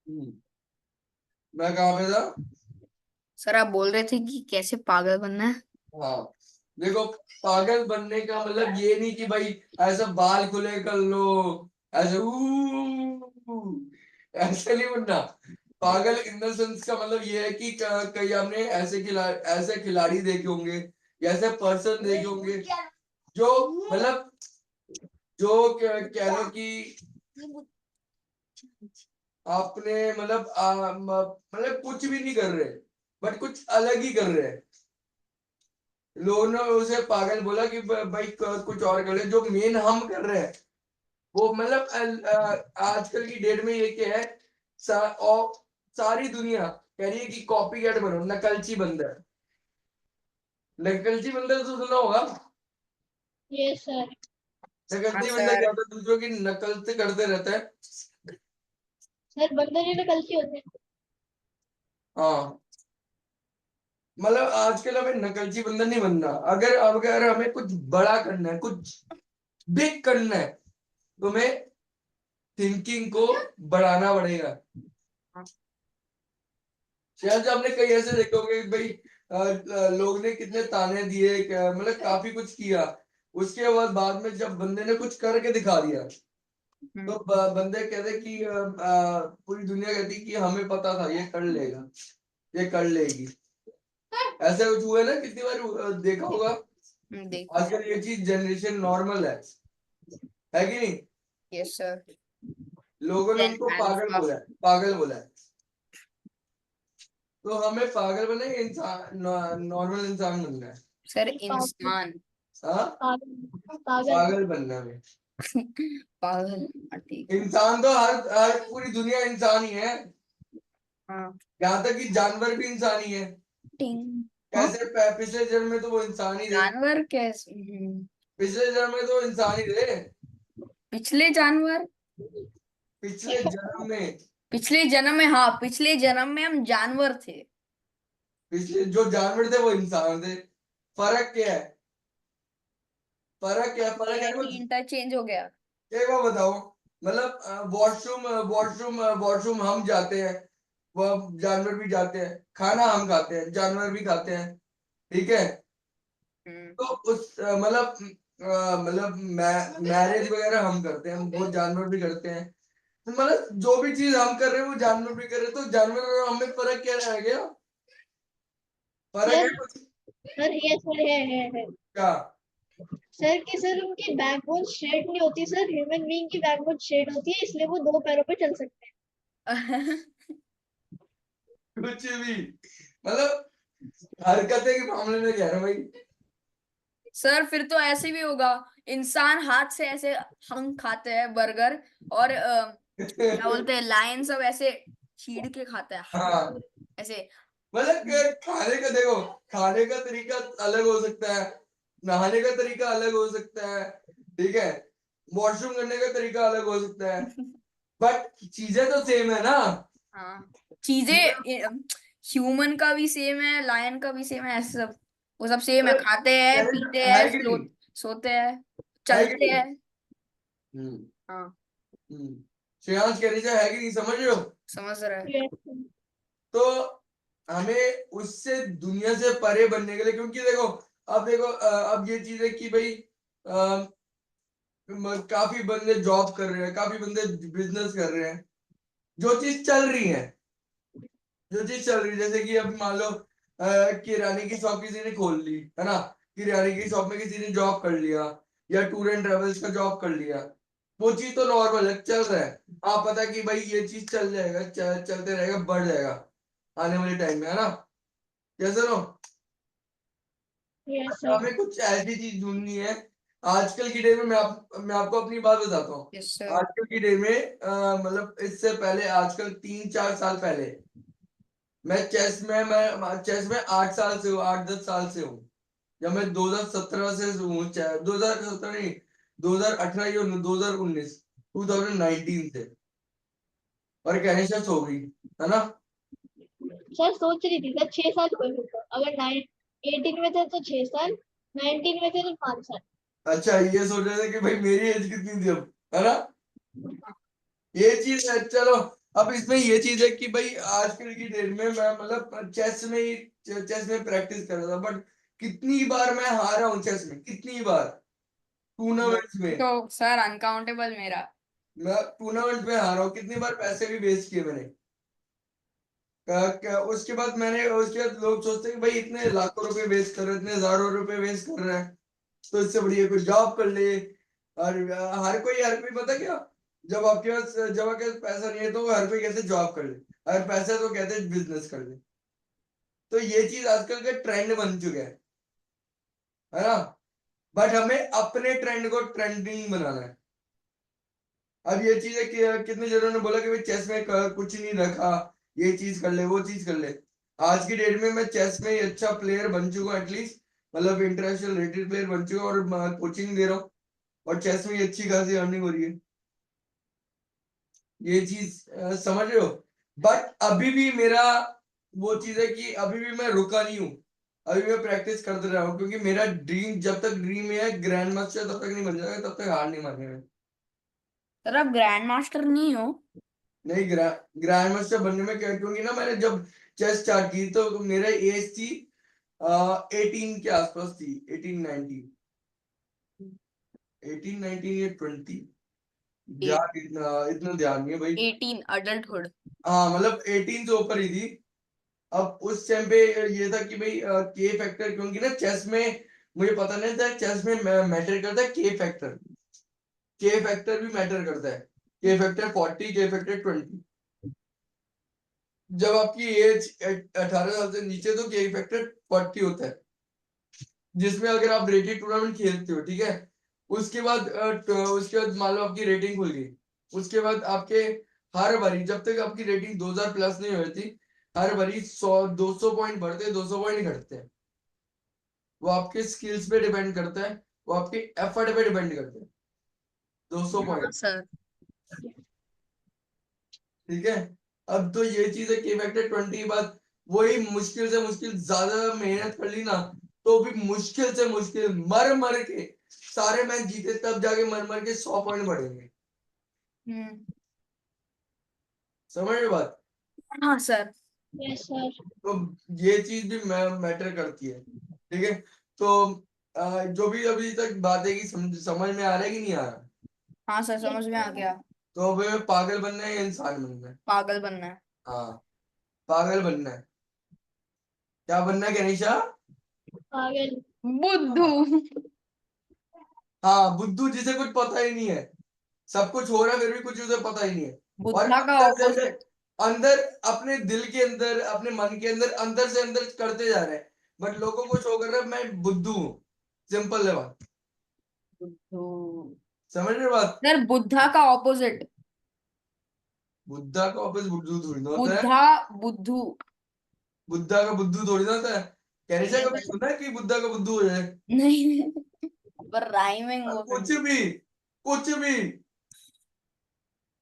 हम्म, मैं कहाँ पे था? सर आप बोल रहे थे कि कैसे पागल बनना है। हाँ, देखो, पागल बनने का मतलब ये नहीं कि भाई ऐसा बाल खुले कर लो, ऐसे ऐसे नहीं बनना। पागल इन द सेंस का मतलब ये है कि कहीं आपने ऐसे खिलाड़ी देखे होंगे या ऐसे पर्सन देखे होंगे जो मतलब जो कह लो कि आपने मतलब मतलब कुछ भी नहीं कर रहे, बट कुछ अलग ही कर रहे हैं। लोगों ने उसे पागल बोला कि भाई कुछ और कर ले, जो मेन हम कर रहे हैं वो मतलब आजकल की डेट में ये क्या है, और सारी दुनिया कह रही है कि कॉपी कैट बनो, नकलची बंदर। नकलची बंदर तो सुना होगा। Yes sir. हाँ नकलची बंदर सर। क्या होता है? दूसरों की नकल से करते रहता है। सर बंदर ही तो गलती होते हैं। हाँ, मतलब आजकल हमें नकलची बंदर नहीं बनना। अगर हमें कुछ बड़ा करना है, कुछ बिग करना है, तो हमें थिंकिंग को बढ़ाना पड़ेगा। शायद आपने कई ऐसे देखे होंगे कि भाई लोग ने कितने ताने दिए, मतलब काफी कुछ किया, उसके बाद में जब बंदे ने कुछ करके दिखा दिया तो बंदे कहते कि पूरी दुनिया कहती कि हमें पता था ये कर लेगा, ये कर लेगी। ऐसे कुछ हुआ है ना, कितनी बार देखा होगा। देखा। आजकल ये चीज जनरेशन नॉर्मल है कि नहीं? Yes sir. लोगों ने देन उनको पागल अल्फा। बोला है, पागल बोला है। तो हमें पागल बने, इंसान नॉर्मल इंसान बनना है। सर पागल। इंसान। हाँ, पागल पागल। पागल बनना है। पागल। हाँ, ठीक है। इंसान तो हर हर पूरी दुनिया इंसान ही है। हाँ। यहाँ तक कि जानवर भी इंसान ही है। टिंग। हाँ। कैसे पिछले जन्म में तो वो इंसान ही थे। जानवर कैसे? पिछले जन्म में तो इंसान ही थे। पिछले जानवर। पिछले जन्म में, पिछले जन्म में, हाँ पिछले जन्म में हम जानवर थे। पिछले जो जानवर थे वो इंसान थे। फर्क क्या है? फर्क क्या है? ये फर्क है है कि कुछ? इंटरचेंज हो गया। एक बार बताओ, मतलब वॉशरूम हम जाते हैं, वो जानवर भी जाते हैं। खाना हम खाते हैं, जानवर भी खाते हैं। ठीक है। हम्म। तो उस मतलब मैरिज वगैरह हम करते हैं, वो जानवर भी करते हैं। तो मतलब जो भी चीज हम कर रहे हैं वो जानवर भी कर रहे हैं, तो जानवर और हमें फर्क क्या रह गया? फर्क है सर कुछ? सर ये सर है। क्या? सर कि सर उनकी बैकबोन स्ट्रेट नहीं होती सर, ह्यूमन बीइंग की बैकबोन स्ट्रेट होती है, इसलिए वो दो पैरों पे चल सकते हैं। कुछ भी मतलब हरकतें के मामले में कह रहा हूं भाई। सर फिर तो ऐसे भी होगा। इंसान हाथ से ऐसे हम खाते हैं बर्गर, और क्या बोलते हैं, लायन सब ऐसे छीड़ के खाता है हाँ, ऐसे। मतलब खाने का देखो, खाने का तरीका अलग हो सकता है, नहाने का तरीका अलग हो सकता है, ठीक है, वॉशरूम करने का तरीका अलग हो सकता है, बट चीजें तो सेम है ना। हाँ। चीजें चीजें ह्यूमन का भी सेम है, लायन का भी सेम है, ऐसे सब। वो सब सेम है, मतलब खाते हैं, पीते हैं, है कि नहीं? सोते हैं, है कि चलते नहीं? हैं। हम्म। हाँ। हम्म। श्रेयांश कहने से है कि नहीं, समझ रहे हो? समझ रहा है। Yes. तो हमें उससे दुनिया से परे बनने के लिए, क्योंकि देखो, अब देखो अब ये चीज है कि भाई काफी बंदे जॉब कर रहे हैं, काफी बंदे बिजनेस कर रहे हैं। जो चीज चल रही है, जो चीज चल रही है, जैसे कि अब मान लो किराने की शॉप किसी ने खोल ली, है ना, किराने की शॉप में किसी ने जॉब कर लिया, या टूर एंड ट्रेवल्स का जॉब कर लिया, वो चीज तो नॉर्मल है, चल रहा है। आप पता है कि भाई ये चीज चल जाएगा, चलते रहेगा, बढ़ जाएगा आने वाले टाइम में, है ना? कैसे नो? Yes, sir. हमें कुछ ऐसी चीज ढूंढनी है। आजकल की डेट में मैं आपको अपनी बात बताता हूँ। Yes sir. आजकल की डेट में मतलब इससे पहले, आजकल 3-4 साल पहले, मैं चेस में 8 साल से हूँ, 8-10 साल से हूँ। जब मैं 2017 से हूँ, 2017 नहीं, 2018 या 2019, 2019 से। और कहने से हो गई, है ना? सर सोच रही थी सर 6 साल हुए मेरे को। अगर 18 में थे तो 6 साल, 19 में थे तो 5 साल। अच्छा, ये सोच रहे थे कि भाई मेरी एज कितनी थी अब, है ना? ये चीज है, चलो। अब इसमें ये चीज है कि भाई आजकल की डेट में मैं मतलब चेस में प्रैक्टिस कर रहा था, बट कितनी बार मैं हारा हूँ चेस में, कितनी बार टूर्नामेंट्स में। तो सर अनकाउंटेबल मेरा। मैं टूर्नामेंट में हारा हूँ, कितनी बार पैसे भी वेस्ट किए मैंने। उसके बाद लोग सोचते हैं कि भाई इतने लाखों रुपए वेस्ट कर रहे हैं, इतने हजारों रुपए वेस्ट कर रहे हैं, तो इससे बढ़िया कोई जॉब कर ले। और हर कोई पता क्या, जब आपके पास पैसा नहीं है तो हर कोई कहते जॉब कर ले, अगर पैसा है तो कहते बिजनेस कर ले। तो ये चीज आजकल का ट्रेंड बन चुका है ना। बट हमें अपने ट्रेंड को ट्रेंडिंग बनाना है। अब ये चीज है कि कितने जनों ने बोला कि भाई चेस में कुछ नहीं रखा, ये चीज कर ले वो चीज कर ले। आज की डेट में मैं चेस में ही अच्छा प्लेयर बन चुका हूँ, एटलीस्ट मतलब इंटरनेशनल रेटेड प्लेयर बन चुका हूँ, और कोचिंग दे रहा हूँ, और चेस में ही अच्छी खासी अर्निंग हो रही है। ये चीज समझ रहे हो। बट अभी भी मेरा वो चीज है कि अभी भी मैं रुका नहीं हूँ, अभी मैं प्रैक्टिस करते रहा हूँ, क्योंकि मेरा ड्रीम, जब तक ड्रीम है ग्रैंड मास्टर तब तक नहीं बन जाएगा, तब तक हार नहीं माननी है। सर आप ग्रैंड मास्टर नहीं हो? नहीं, ग्रैंड मास्टर बनने में क्या, क्योंकि ना मैंने जब चेस स्टार्ट की तो मेरा एज थी 18 के आसपास थी, 18 19 या 20। ध्यान इतना इतना ध्यान नहीं है भाई। 18 अडल्टहुड। हाँ मतलब 18 से ऊपर ही थी। अब उस टाइम पे ये था कि भाई के फैक्टर, क्योंकि ना चेस में मुझे पता नहीं था, चेस में मैटर करता है के फैक्टर। के फैक्टर भी मैटर करता है, के फैक्टर 40, के फैक्टर 20। जब आपकी एज 18 साल से नीचे तो के फैक्टर 40 होता है, जिसमें अगर आप रेटेड टूर्नामेंट खेलते हो, ठीक है, उसके बाद मान लो आपकी रेटिंग खुल गई, उसके बाद आपके हर बारी जब तक आपकी रेटिंग 2000 प्लस नहीं होती, हर बारी 100 200 पॉइंट बढ़ते हैं, 200 पॉइंट घटते हैं। वो आपके स्किल्स पे डिपेंड करता है, वो आपके एफर्ट पे डिपेंड करता है, 200 हाँ पॉइंट। सर। ठीक है। अब तो ये चीज है, के फैक्टर 20 के बाद वही मुश्किल से मुश्किल ज्यादा मेहनत कर ली ना, तो भी मुश्किल से मुश्किल मर मर के सारे मैच जीते, तब जाके मर मर के 100 पॉइंट बढ़ेंगे। हम्म। समझ रहे बात। हाँ सर। Yes sir. तो ये चीज भी मैटर करती है। ठीक है। तो जो भी अभी तक बात है कि समझ में आ रहा है कि नहीं आ रहा। हाँ सर समझ में आ गया। तो हमें पागल बनना है या इंसान बनना है। पागल बनना है। हाँ, पागल बनना है। क्या बनना है कनीषा। पागल। बुद्धू। हाँ, बुद्धू, जिसे कुछ पता ही नहीं है, सब कुछ हो रहा है फिर भी कुछ उसे पता ही नहीं है। और बुद्धा का अंदर से ऑपोजिट। अंदर अपने दिल के अंदर, अपने मन के अंदर से अंदर करते जा रहे हैं, बट लोगों को शो कर रहा है मैं बुद्धू हूँ। सिंपल है बात। बुद्धू। समझ रहे हो बात। सर बुद्धा का ऑपोजिट। बुद्धा का ऑपोजिट बुद्धू थोड़ी ना होता है। बुद्धा बुद्धू। बुद्धा का बुद्धू थोड़ी ना होता है। कैनिशा नहीं कभी पता। सुना है कि बुद्धा का बुद्धू हो जाए। नहीं। पर राइमिंग कुछ वर्ड। भी, कुछ भी,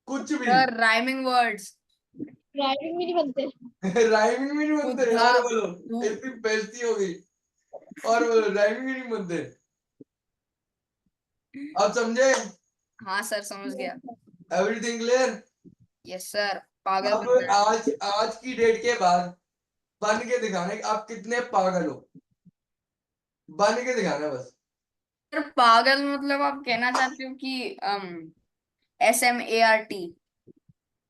कुछ भी। Sir rhyming words. ड्राइविंग भी नहीं बनते। राइमिंग भी नहीं बनते, बुद्धा और बोलो। बुद्धू। इतनी बेइज्जती हो गई। और बोलो राइमिंग भी नहीं बनते। अब समझे। हाँ सर समझ गया। Everything clear. Yes sir. पागल अब बनना है। आज आज की डेट के बाद बन के दिखाना है कि आप कितने पागल हो। बन के दिखाना है बस। सर पागल मतलब आप कहना चाहते हो कि SMART।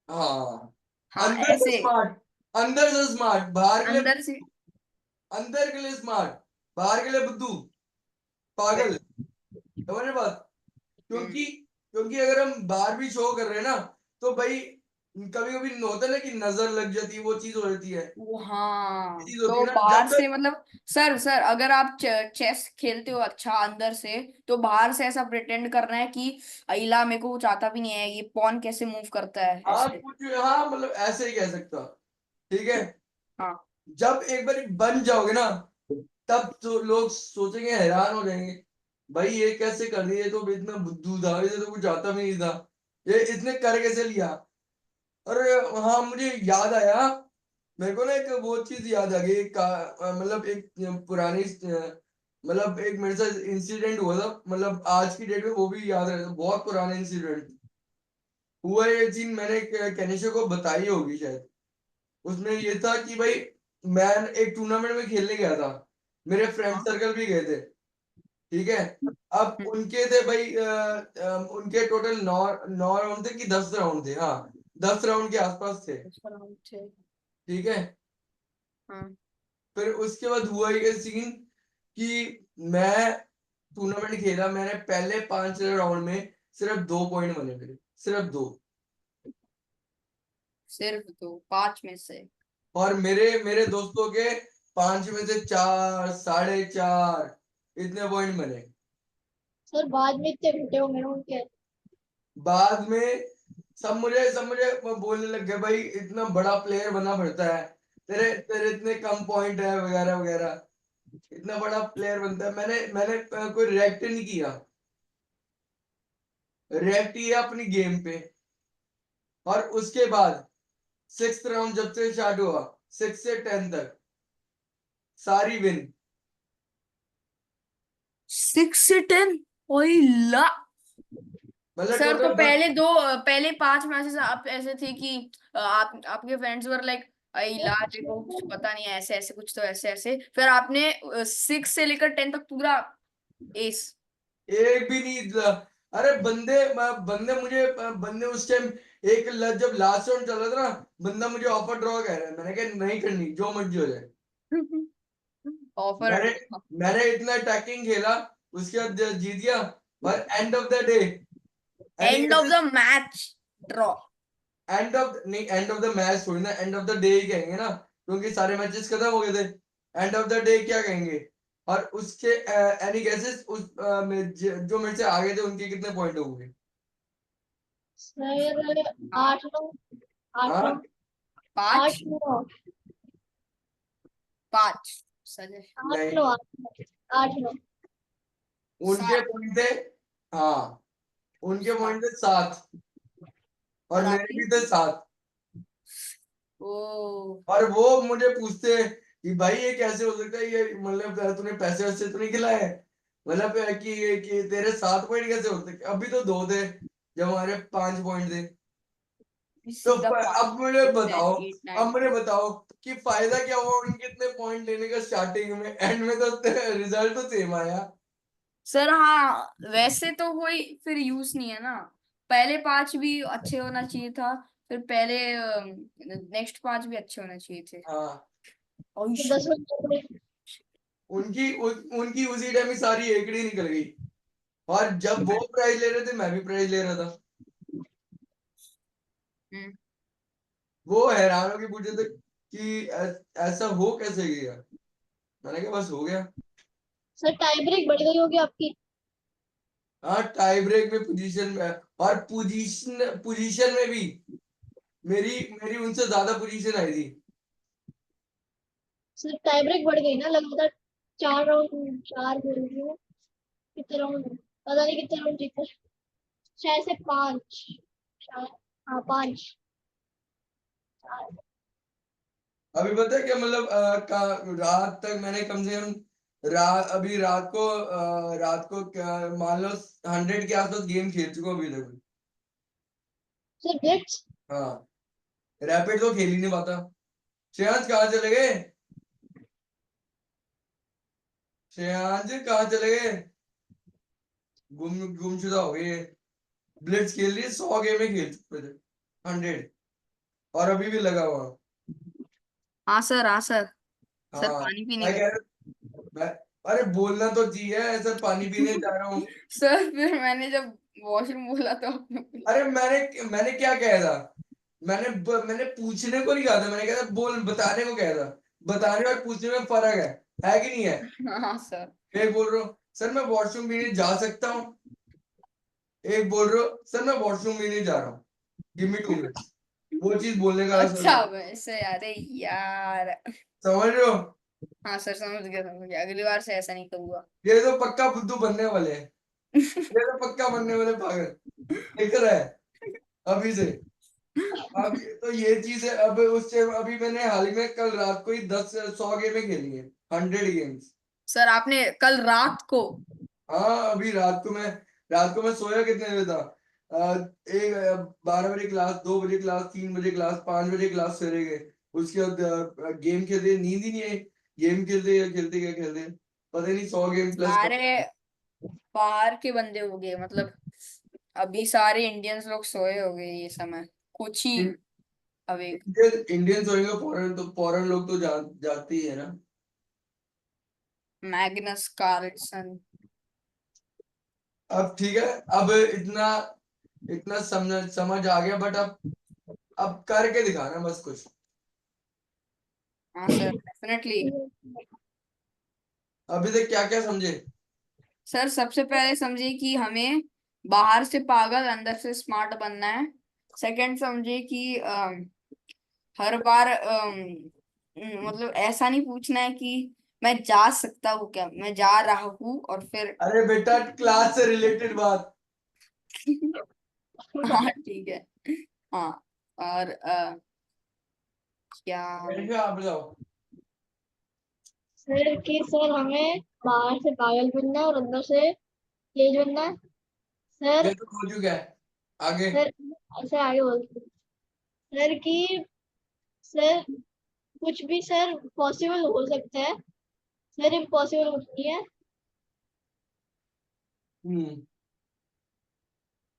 हाँ, हाँ अंदर से ऐसे। स्मार्ट, अंदर से स्मार्ट, बाहर के लिए, अंदर से। अंदर के लिए स्मार्ट, बाहर के लिए बुद्धू, पागल। समझ रहे बात। हम्म। क्योंकि क्योंकि अगर हम बाहर भी शो कर रहे हैं ना, तो भाई कभी कभी होता है ना कि नजर लग जाती है, वो चीज हो जाती है। वो ये हाँ चीज होती तो है ना बाहर जब से तक। मतलब सर अगर आप चेस खेलते हो अच्छा अंदर से, तो बाहर से ऐसा प्रिटेंड करना है कि अइला मेरे को कुछ आता भी नहीं है, ये पॉन कैसे मूव करता है हाँ ऐसे। कुछ, हाँ मतलब ऐसे ही कह सकता हूँ। ठीक है। हाँ। जब एक बार बन जाओगे ना, तब तो लोग सोचेंगे, हैरान हो जाएंगे, भाई ये कैसे कर दिया, ये तो इतना बुद्धू था, ये तो कुछ आता भी नहीं था, ये इसने कर कैसे लिया। और हाँ, मुझे याद आया, मेरे को ना एक वो चीज याद आ गई, मतलब एक पुरानी मतलब एक मेरे साथ इंसिडेंट हुआ था, मतलब आज की डेट में वो भी याद रहता, बहुत पुराना इंसिडेंट। हुआ ये सीन मैंने कैनिशा को बताई होगी शायद। उसमें ये था कि भाई मैं एक टूर्नामेंट में खेलने गया था, मेरे फ्रेंड हाँ। सर्कल भी गए थे, ठीक है। अब उनके थे भाई उनके टोटल 9 राउंड थे कि 10 राउंड थे, हाँ 10 राउंड के आसपास थे, थे। ठीक है। हाँ। फिर उसके बाद हुआ ये सीन कि मैं टूर्नामेंट खेला, मैंने पहले 5 राउंड में सिर्फ 2 पॉइंट बने मेरे, सिर्फ 2। सिर्फ 2, 5 में से। और मेरे मेरे दोस्तों के 5 में से 4, 4.5 इतने पॉइंट बने। सर बाद में इतने घटे होंगे ना उनके। बाद में सब मुझे बोलने लग गए भाई इतना बड़ा प्लेयर बनना पड़ता है, तेरे तेरे इतने कम पॉइंट है वगैरह वगैरह, इतना बड़ा प्लेयर बनता है। मैंने मैंने कोई रिएक्ट नहीं किया, रिएक्ट किया अपनी गेम पे। और उसके बाद 6th राउंड जब से स्टार्ट हुआ, 6 से 10 तक सारी विन। 6 से 10। ओए ला। मतलब सर तो टोटल पहले 5 मैचेस आप ऐसे थे कि आप आपके फ्रेंड्स वर लाइक ला देखो कुछ पता नहीं है ऐसे ऐसे कुछ तो ऐसे ऐसे, फिर आपने 6 से लेकर 10 तक पूरा एस। एक भी नहीं था। अरे बंदे उस टाइम जब लास्ट राउंड चल रहा था ना, बंदा मुझे ऑफर ड्रॉ कह रहा है, मैंने कहा नहीं करनी, जो मर्जी हो जाए। ऑफर। मैंने मैंने इतना अटैकिंग खेला, उसके बाद जीत गया। पर end of the day any end of the match draw. End of the match थोड़ी ना, एंड ऑफ द डे ही कहेंगे ना, क्योंकि सारे मैचेस खत्म हो गए थे। एंड ऑफ द डे क्या कहेंगे। और उसके एनी गेसेस जो मेरे से आगे थे उनके कितने पॉइंट होंगे। सर 8-9, 8-9, हाँ 5। 8-9, 5 सर। 8-9, 8-9। उनके 7। पॉइंट थे, हाँ उनके 7 पॉइंट थे 7, और और मेरे आपकी। भी थे 7। ओ। और वो मुझे पूछते कि भाई ये कैसे हो सकता है, ये मतलब तूने पैसे वैसे तो नहीं खिलाए, मतलब कि तेरे 7 पॉइंट कैसे हो सकते, अभी तो 2 थे जब हमारे 5 पॉइंट थे। तो सीधा 5, अब मुझे 6 बताओ, 7 8 9 अब मुझे 10। बताओ कि फायदा क्या हुआ उनके इतने पॉइंट लेने का स्टार्टिंग में, एंड में तो रिजल्ट तो सेम आया। सर हाँ वैसे तो कोई फिर यूज नहीं है ना। पहले 5 भी अच्छे होना चाहिए था, फिर पहले नेक्स्ट 5 भी अच्छे होने चाहिए थे। हाँ तो ओइश। 10 बच्चे उनकी उसी टाइम ही सारी एकड़ी निकल गई। और जब वो प्राइज ले रहे थे मैं भी प्राइज ले रहा था। हम्म। वो हैरान होके पूछे थे कि ऐसा हो कैसे गया, मैंने कहा बस हो गया। सर टाई ब्रेक बढ़ गई होगी आपकी। हाँ टाई ब्रेक में पोजीशन में, और पोजीशन पोजीशन में भी मेरी मेरी उनसे ज्यादा पोजीशन आई थी। सर टाई ब्रेक बढ़ गई ना लगातार 4 राउंड, 4 बोल रही हूँ। कितने राउंड पता नहीं कितने राउंड जीते, शायद से 5, शायद। हाँ 5, 4। अभी पता है क्या मतलब रात तक मैंने कम से कम अभी रात को क्या मान लो 100 के आसपास गेम खेल चुका हूँ अभी तक। Sir Blitz. हाँ रैपिड तो खेल ही नहीं पाता। श्रेयांश कहाँ चले गए, श्रेयांश कहाँ चले गए, गुमशुदा हो गए। ब्लिट्स खेल लिए 100 गेम खेल चुके थे, 100, और अभी भी लगा हुआ। हाँ सर, हाँ सर। सर हाँ पानी पीने मैं गए। कह मैं अरे बोलना तो चाहिए, ऐसा पानी पीने जा रहा हूँ। सर फिर मैंने जब वॉशरूम बोला तो आपने अरे मैंने मैंने क्या कहा था, मैंने पूछने को नहीं कहा था, मैंने कहा था बोल, बताने को कहा था। बताने और पूछने में फर्क है कि नहीं है। हाँ सर। एक बोल रहा हूँ सर मैं वॉशरूम भी नहीं जा सकता हूँ, एक बोल रहा हूँ सर मैं वॉशरूम भी नहीं जा रहा हूँ, गिव मी 2 मिनट्स। वो चीज बोलने का असर अच्छा होता वैसे अरे यार। है। समझ रहे हो। हाँ सर समझ गया, अगली बार से ऐसा नहीं करूंगा। ये तो पक्का बुद्धू बनने वाले हैं, ये तो पक्का बनने वाले पागल, दिख रहा है अभी से। अब तो ये चीज है, अब उससे अभी मैंने हाल ही में कल रात को ही 100 गेमें खेली है, 100 गेम्स। सर आपने कल रात को। हाँ अभी रात को मैं सोया कितने बजे था, एक 12 बजे क्लास, 2 बजे क्लास, 3 बजे क्लास, 5 बजे क्लास चले गए, उसके बाद गेम खेलते, नींद ही नहीं आई, गेम खेलते या खेलते क्या खेलते, पता ही नहीं 100 गेम प्लस। सारे बाहर के बंदे हो गए, मतलब अभी सारे इंडियंस लोग सोए हो गए ये समय, कुछ ही अवेक। इंडियंस होंगे, फॉरेन लोग तो जागते ही है ना। Magnus Carlsen. अब ठीक है, अब इतना इतना समझ आ गया, बट अब करके दिखाना बस कुछ। हाँ सर, डेफिनेटली। अभी तक क्या क्या समझे? सर सबसे पहले समझिए कि हमें बाहर से पागल अंदर से स्मार्ट बनना है। सेकंड समझिए कि हर बार मतलब ऐसा नहीं पूछना है कि मैं जा सकता हूँ क्या, मैं जा रहा हूँ और फिर अरे बेटा, क्लास से रिलेटेड बात। हाँ ठीक है। हाँ, और क्या। आप बताओ। सर कि सर हमें बाहर से पागल बनना है और अंदर से तेज बनना है। सर ये तो हो चुका है, आगे। सर ऐसे आगे बोलते हैं। सर कि सर कुछ भी सर पॉसिबल हो सकता है, सर इम्पॉसिबल कुछ नहीं है। हम्म।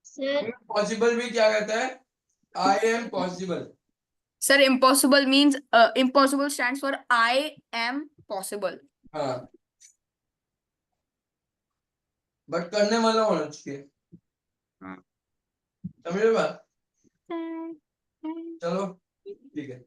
सर पॉसिबल भी क्या कहता है? I am possible. Sir impossible means impossible stands for I am possible. हाँ, बट करने वाला होना चाहिए, हाँ। समझ रहे बात? चलो, ठीक है।